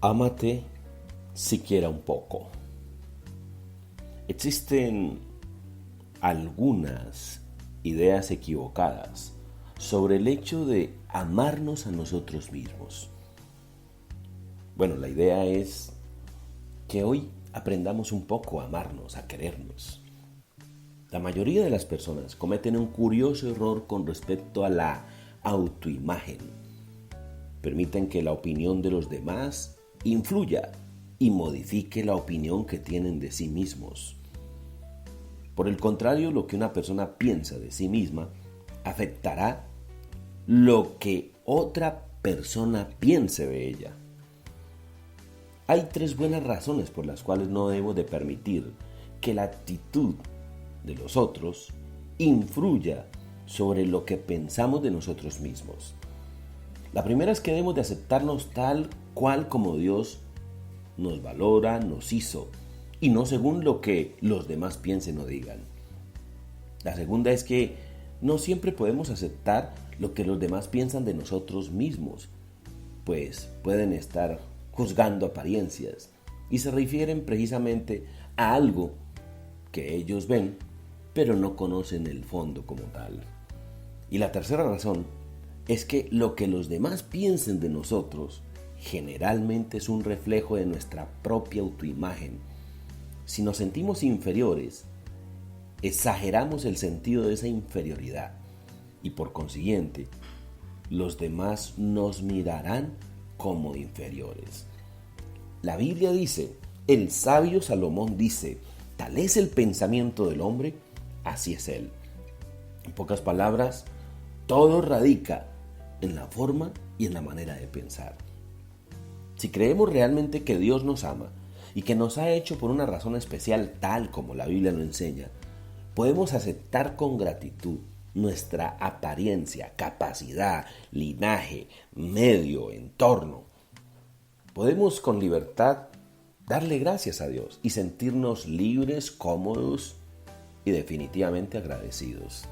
Ámate siquiera un poco. Existen algunas ideas equivocadas sobre el hecho de amarnos a nosotros mismos. Bueno, la idea es que hoy aprendamos un poco a amarnos, a querernos. La mayoría de las personas cometen un curioso error con respecto a la autoimagen. Permiten que la opinión de los demás influya y modifique la opinión que tienen de sí mismos. Por el contrario, lo que una persona piensa de sí misma afectará lo que otra persona piense de ella. Hay 3 buenas razones por las cuales no debo de permitir que la actitud de los otros influya sobre lo que pensamos de nosotros mismos. La primera es que debemos de aceptarnos tal cual como Dios nos valora, nos hizo, y no según lo que los demás piensen o digan. La segunda es que no siempre podemos aceptar lo que los demás piensan de nosotros mismos, pues pueden estar juzgando apariencias y se refieren precisamente a algo que ellos ven, pero no conocen el fondo como tal. Y la tercera razón es que lo que los demás piensen de nosotros generalmente es un reflejo de nuestra propia autoimagen. Si nos sentimos inferiores, exageramos el sentido de esa inferioridad y por consiguiente, los demás nos mirarán como inferiores. La Biblia dice, el sabio Salomón dice, tal es el pensamiento del hombre, así es él. En pocas palabras, todo radica en la forma y en la manera de pensar. Si creemos realmente que Dios nos ama y que nos ha hecho por una razón especial tal como la Biblia lo enseña, podemos aceptar con gratitud nuestra apariencia, capacidad, linaje, medio, entorno. Podemos con libertad darle gracias a Dios y sentirnos libres, cómodos y definitivamente agradecidos.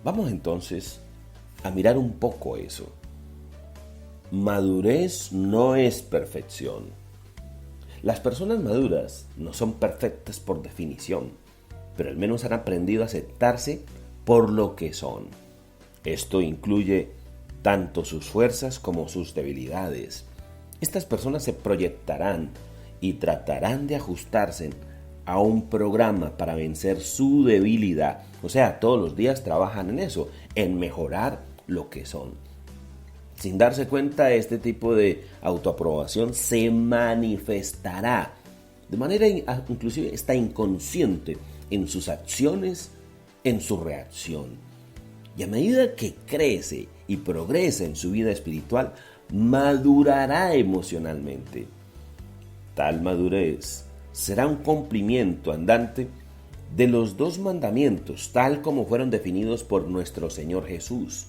Vamos entonces a mirar un poco eso. Madurez no es perfección. Las personas maduras no son perfectas por definición, pero al menos han aprendido a aceptarse por lo que son. Esto incluye tanto sus fuerzas como sus debilidades. Estas personas se proyectarán y tratarán de ajustarse a un programa para vencer su debilidad. O sea, todos los días trabajan en eso, en mejorar lo que son. Sin darse cuenta, este tipo de autoaprobación se manifestará de manera inclusive está inconsciente en sus acciones, en su reacción. Y a medida que crece y progresa en su vida espiritual, madurará emocionalmente. Tal madurez será un cumplimiento andante de los 2 mandamientos, tal como fueron definidos por nuestro Señor Jesús.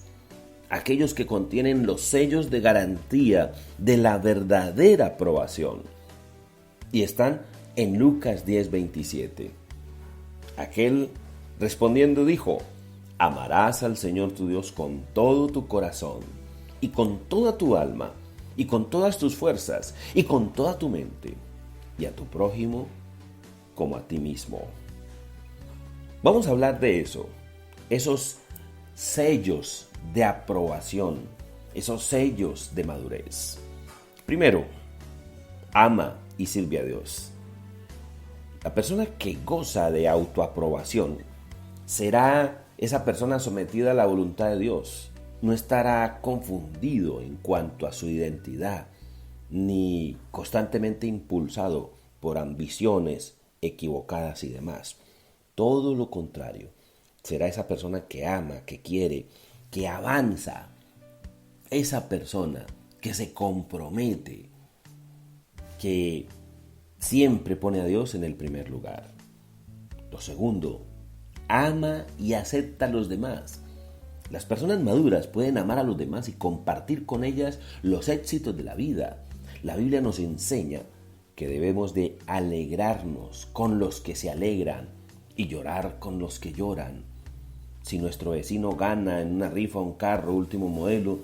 Aquellos que contienen los sellos de garantía de la verdadera aprobación. Y están en Lucas 10:27. Aquel respondiendo dijo, amarás al Señor tu Dios con todo tu corazón, y con toda tu alma, y con todas tus fuerzas, y con toda tu mente, y a tu prójimo como a ti mismo. Vamos a hablar de eso, esos sellos de aprobación, esos sellos de madurez. Primero, ama y sirve a Dios. La persona que goza de autoaprobación será esa persona sometida a la voluntad de Dios. No estará confundido en cuanto a su identidad, ni constantemente impulsado por ambiciones equivocadas y demás. Todo lo contrario, será esa persona que ama, que quiere, que avanza. Esa persona que se compromete, que siempre pone a Dios en el primer lugar. Lo segundo, ama y acepta a los demás. Las personas maduras pueden amar a los demás y compartir con ellas los éxitos de la vida. La Biblia nos enseña que debemos de alegrarnos con los que se alegran y llorar con los que lloran. Si nuestro vecino gana en una rifa un carro último modelo,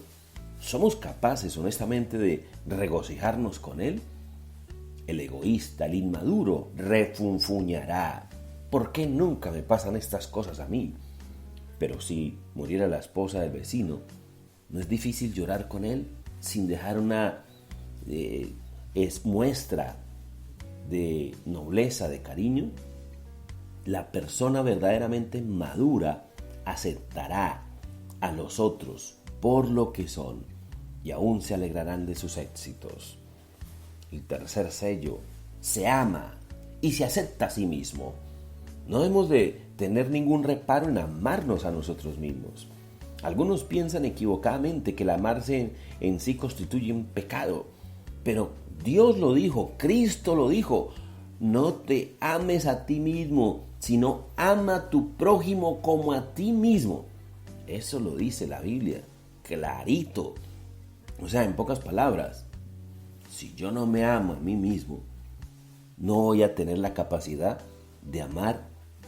¿Somos capaces honestamente de regocijarnos con Él? El egoísta, el inmaduro, refunfuñará. ¿Por qué nunca me pasan estas cosas a mí? Pero si muriera la esposa del vecino, ¿no es difícil llorar con él sin dejar una muestra de nobleza, de cariño? La persona verdaderamente madura aceptará a los otros por lo que son y aún se alegrarán de sus éxitos. El tercer sello: se ama y se acepta a sí mismo. No debemos de tener ningún reparo en amarnos a nosotros mismos. Algunos piensan equivocadamente que el amarse en sí constituye un pecado, pero Dios lo dijo, Cristo lo dijo: no te ames a ti mismo, sino ama a tu prójimo como a ti mismo. Eso lo dice la Biblia, clarito. O sea, en pocas palabras, si yo no me amo a mí mismo, no voy a tener la capacidad de amar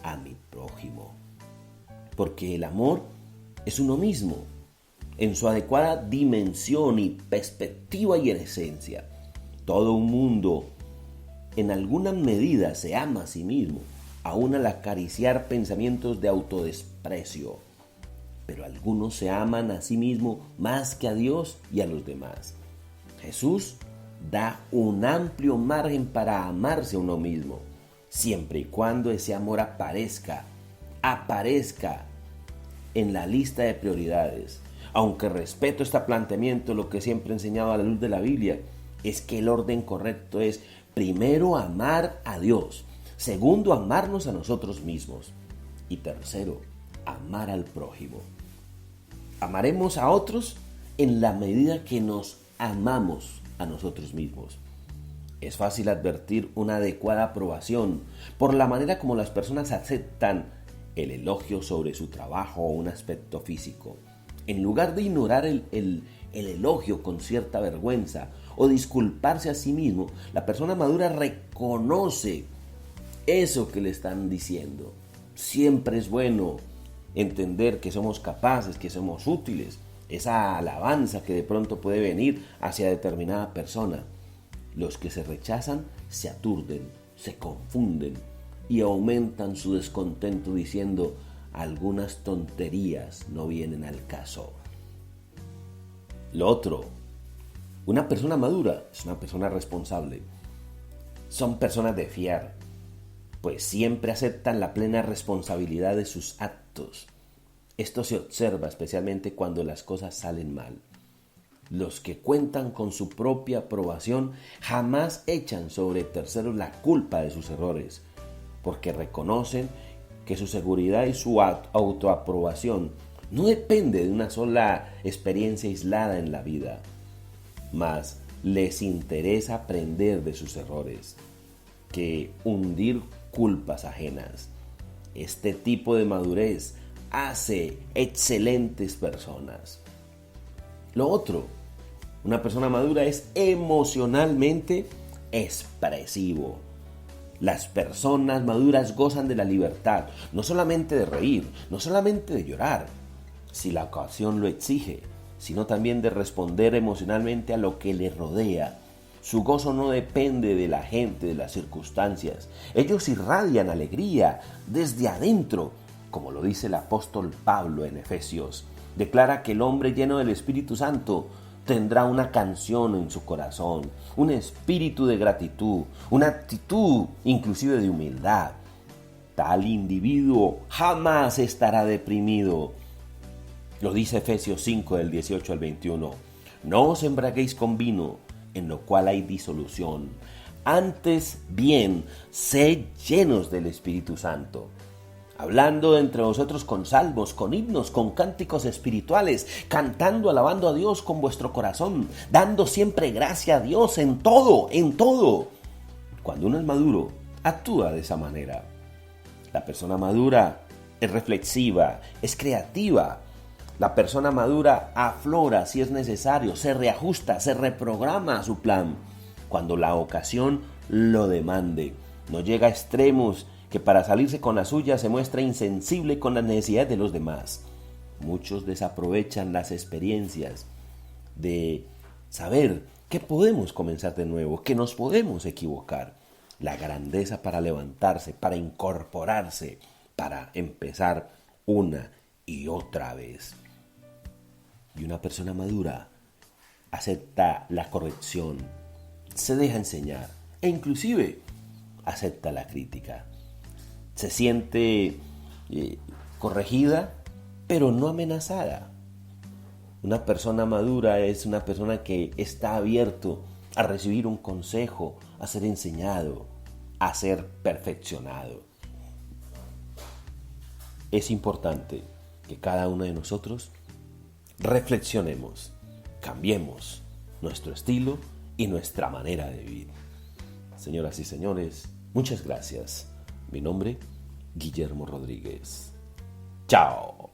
a mi prójimo. Porque el amor es uno mismo, en su adecuada dimensión y perspectiva y en esencia. Todo un mundo en alguna medida se ama a sí mismo, aún al acariciar pensamientos de autodesprecio. Pero algunos se aman a sí mismo más que a Dios y a los demás. Jesús da un amplio margen para amarse a uno mismo, siempre y cuando ese amor aparezca en la lista de prioridades. Aunque respeto este planteamiento, lo que siempre he enseñado a la luz de la Biblia es que el orden correcto es: primero, amar a Dios; segundo, amarnos a nosotros mismos; y tercero, amar al prójimo. Amaremos a otros en la medida que nos amamos a nosotros mismos. Es fácil advertir una adecuada aprobación por la manera como las personas aceptan el elogio sobre su trabajo o un aspecto físico. En lugar de ignorar el elogio con cierta vergüenza o disculparse a sí mismo, la persona madura reconoce eso que le están diciendo. Siempre es bueno entender que somos capaces, que somos útiles. Esa alabanza que de pronto puede venir hacia determinada persona. Los que se rechazan se aturden, se confunden y aumentan su descontento diciendo: algunas tonterías no vienen al caso. Lo otro: una persona madura es una persona responsable. Son personas de fiar, pues siempre aceptan la plena responsabilidad de sus actos. Esto se observa especialmente cuando las cosas salen mal. Los que cuentan con su propia aprobación jamás echan sobre terceros la culpa de sus errores, porque reconocen que su seguridad y su autoaprobación no depende de una sola experiencia aislada en la vida, mas les interesa aprender de sus errores que hundir culpas ajenas. Este tipo de madurez hace excelentes personas. Lo otro: una persona madura es emocionalmente expresivo. Las personas maduras gozan de la libertad, no solamente de reír, no solamente de llorar, si la ocasión lo exige, sino también de responder emocionalmente a lo que les rodea. Su gozo no depende de la gente, de las circunstancias. Ellos irradian alegría desde adentro, como lo dice el apóstol Pablo en Efesios. Declara que el hombre lleno del Espíritu Santo tendrá una canción en su corazón, un espíritu de gratitud, una actitud inclusive de humildad. Tal individuo jamás estará deprimido. Lo dice Efesios 5, del 18 al 21. No os embraguéis con vino, en lo cual hay disolución. Antes bien, sed llenos del Espíritu Santo, hablando entre vosotros con salmos, con himnos, con cánticos espirituales, cantando, alabando a Dios con vuestro corazón, dando siempre gracia a Dios en todo, en todo. Cuando uno es maduro, actúa de esa manera. La persona madura es reflexiva, es creativa. La persona madura aflora si es necesario, se reajusta, se reprograma a su plan cuando la ocasión lo demande. No llega a extremos que para salirse con la suya se muestra insensible con las necesidades de los demás. Muchos desaprovechan las experiencias de saber que podemos comenzar de nuevo, que nos podemos equivocar. La grandeza para levantarse, para incorporarse, para empezar una y otra vez. Y una persona madura acepta la corrección, se deja enseñar e inclusive acepta la crítica. Se siente corregida, pero no amenazada. Una persona madura es una persona que está abierto a recibir un consejo, a ser enseñado, a ser perfeccionado. Es importante que cada uno de nosotros reflexionemos, cambiemos nuestro estilo y nuestra manera de vivir. Señoras y señores, muchas gracias. Mi nombre, Guillermo Rodríguez. Chao.